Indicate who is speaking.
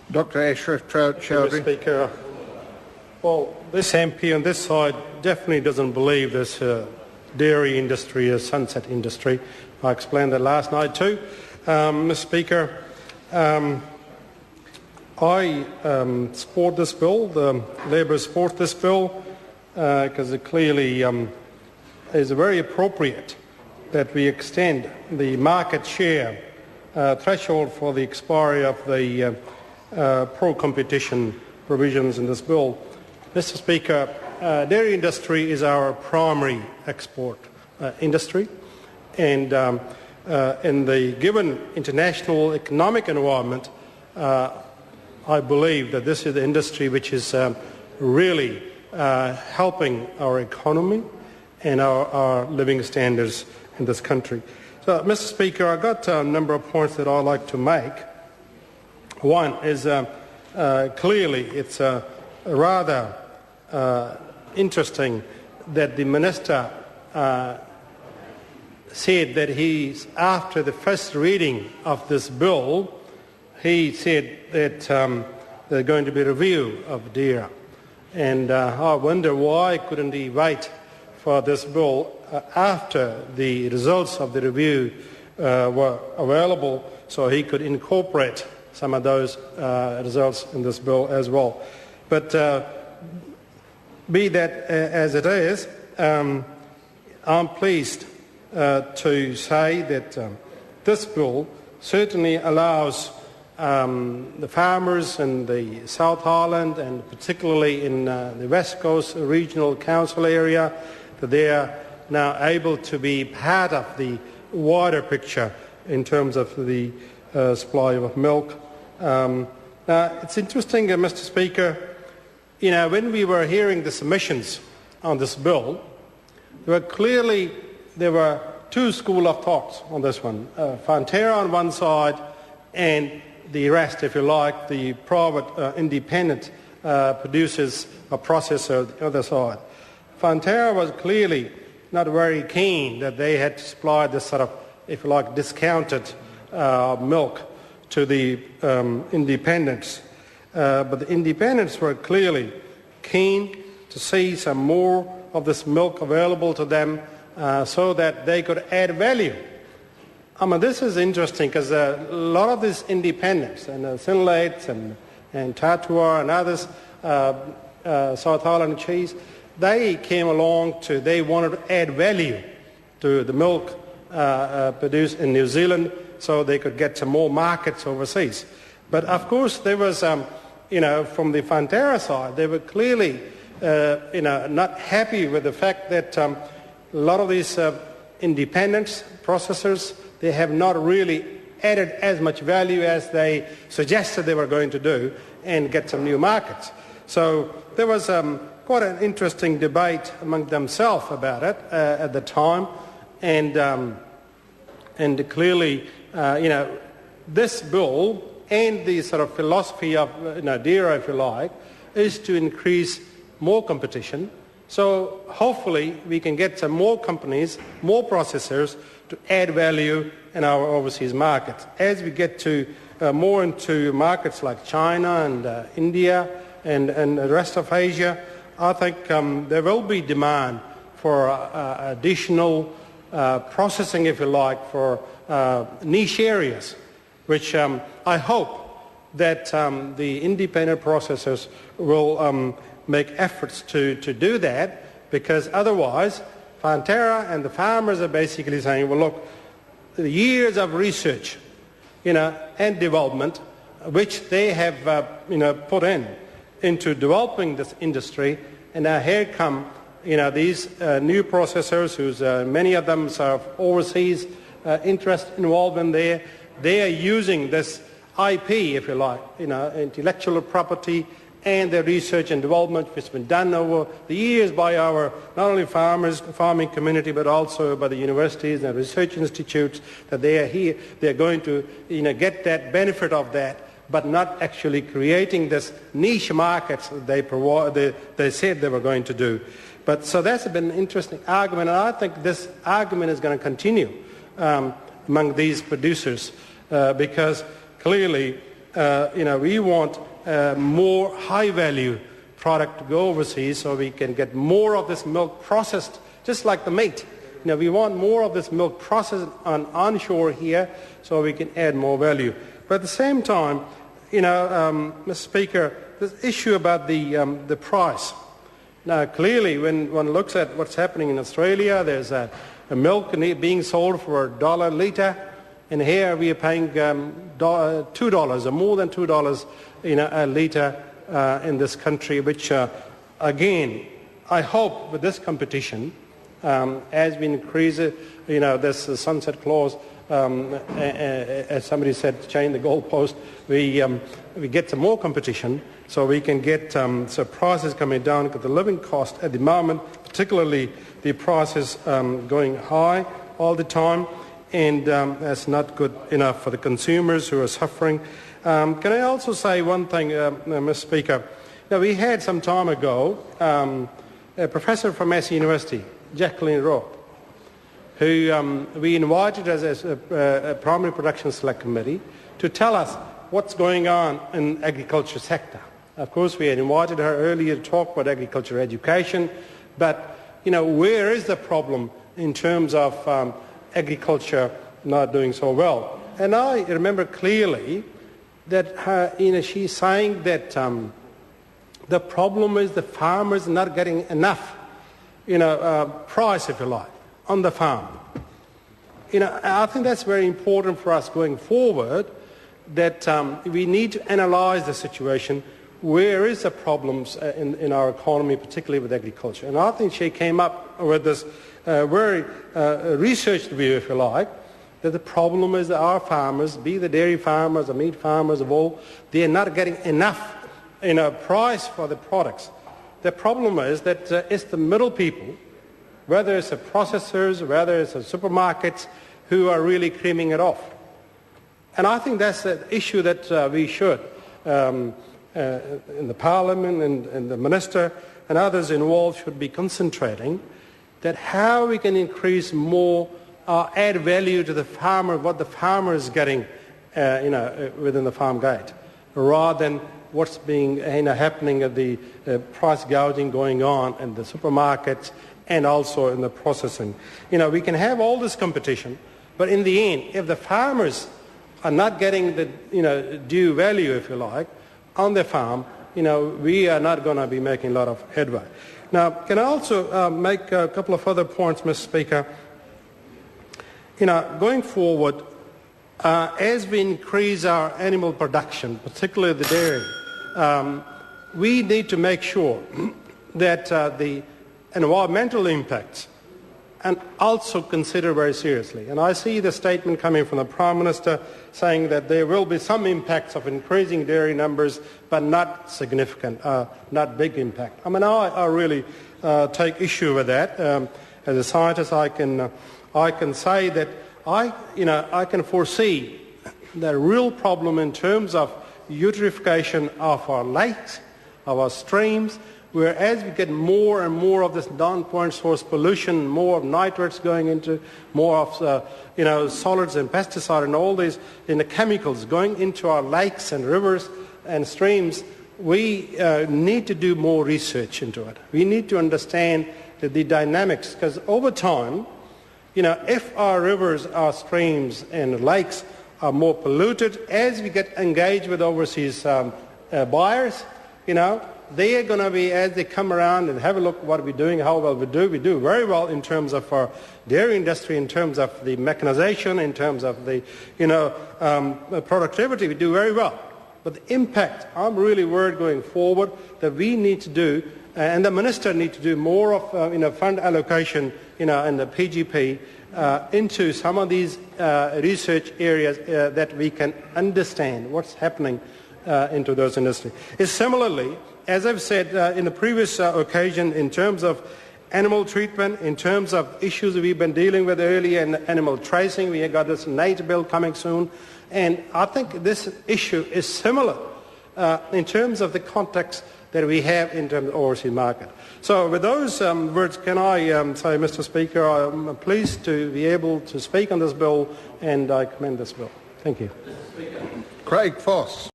Speaker 1: Dr. Ashworth Chowdhury.
Speaker 2: Mr. Speaker. Well, this MP on this side definitely doesn't believe this dairy industry is sunset industry. I explained that last night too. Mr. Speaker, I support this bill. The Labor support this bill because it clearly is very appropriate that we extend the market share threshold for the expiry of the pro-competition provisions in this bill. Mr. Speaker, dairy industry is our primary export industry, and in the given international economic environment, I believe that this is the industry which is really helping our economy and our living standards in this country. So, Mr. Speaker, I've got a number of points that I'd like to make. One is clearly it's rather interesting that the Minister said that after the first reading of this bill, he said that there's going to be a review of DERA. And I wonder why couldn't he wait for this bill after the results of the review were available so he could incorporate some of those results in this bill as well. But be that as it is, I'm pleased to say that this bill certainly allows the farmers in the South Island and particularly in the West Coast Regional Council area, that they are now able to be part of the wider picture in terms of the supply of milk. It's interesting, Mr. Speaker, when we were hearing the submissions on this bill, there were two schools of thoughts on this one. Fonterra on one side and the rest, if you like, the private independent producers or processor on the other side. Fonterra was clearly not very keen that they had to supply this sort of, if you like, discounted milk to the independents. But the independents were clearly keen to see some more of this milk available to them so that they could add value. This is interesting because a lot of these independents and Synlaits and Tatua and others, South Island cheese, they came along they wanted to add value to the milk produced in New Zealand so they could get some more markets overseas. But of course there was, from the Fonterra side, they were clearly, not happy with the fact that a lot of these independents, processors, they have not really added as much value as they suggested they were going to do and get some new markets. So there was quite an interesting debate among themselves about it at the time, and clearly, this bill and the sort of philosophy of DERA, if you like, is to increase more competition. So hopefully we can get some more companies, more processors to add value in our overseas markets. As we get to more into markets like China and India and the rest of Asia, I think there will be demand for additional processing, if you like, for niche areas, which I hope that the independent processors will make efforts to do that, because otherwise Fonterra and the farmers are basically saying, well, look, the years of research and development which they have put into developing this industry, and now here come these new processors whose many of them have overseas interest involved in there. They are using this IP, if you like, intellectual property and the research and development which has been done over the years by our not only farming community, but also by the universities and research institutes, that they are here. They are going to get that benefit of that, but not actually creating this niche markets that they said they were going to do. But so that's been an interesting argument, and I think this argument is going to continue among these producers because clearly we want more high-value product to go overseas so we can get more of this milk processed, just like the meat. We want more of this milk processed onshore here so we can add more value. But at the same time, Mr. Speaker, this issue about the price. Now, clearly, when one looks at what's happening in Australia, there's a milk being sold for $1 a litre, and here we are paying $2 or more than $2 a litre in this country, which, again, I hope with this competition, as we increase this sunset clause, as somebody said, change the goalpost, we get some more competition so we can get prices coming down, because the living cost at the moment, particularly the prices going high all the time, and that's not good enough for the consumers who are suffering. Can I also say one thing, Mr. Speaker? Now, we had some time ago a professor from Massey University, Jacqueline Rowe, who we invited as a Primary Production Select Committee to tell us what's going on in the agriculture sector. Of course, we had invited her earlier to talk about agriculture education, but, where is the problem in terms of agriculture not doing so well? And I remember clearly that she's saying that the problem is the farmers not getting enough, price, if you like, on the farm. I think that's very important for us going forward, that we need to analyse the situation. Where is the problems in our economy, particularly with agriculture? And I think she came up with this very researched view, if you like, that the problem is that our farmers, be the dairy farmers, the meat farmers, of all, they are not getting enough price for the products. The problem is that it's the middle people, whether it's the processors, whether it's the supermarkets, who are really creaming it off. And I think that's an issue that we should, in the Parliament and the Minister and others involved, should be concentrating that how we can increase more, add value to the farmer, what the farmer is getting, within the farm gate, rather than what's being happening at the price gouging going on in the supermarkets and also in the processing. We can have all this competition, but in the end, if the farmers are not getting the due value, if you like, on their farm, we are not going to be making a lot of headway. Now, can I also make a couple of other points, Mr. Speaker? Going forward, as we increase our animal production, particularly the dairy, we need to make sure that the environmental impacts and also consider very seriously. And I see the statement coming from the Prime Minister saying that there will be some impacts of increasing dairy numbers, but not significant, not big impact. I really take issue with that. As a scientist, I can say that I can foresee the real problem in terms of eutrophication of our lakes, of our streams, whereas we get more and more of this non-point source pollution, more of nitrates going into, more of solids and pesticides and all these chemicals going into our lakes and rivers and streams, we need to do more research into it. We need to understand the dynamics, because over time, if our rivers, our streams and lakes are more polluted, as we get engaged with overseas buyers, they are going to be, as they come around and have a look at what we're doing, how well we do very well in terms of our dairy industry, in terms of the mechanization, in terms of the, productivity, we do very well. But the impact, I'm really worried going forward that we need to do, and the Minister needs to do more of, fund allocation, in the PGP, into some of these research areas that we can understand what's happening into those industries. It's similarly, as I've said in the previous occasion, in terms of animal treatment, in terms of issues we've been dealing with earlier in animal tracing, we have got this NATE bill coming soon, and I think this issue is similar in terms of the context that we have in terms of the overseas market. So with those words, can I say, Mr. Speaker, I'm pleased to be able to speak on this bill, and I commend this bill. Thank you.
Speaker 1: Craig Foss.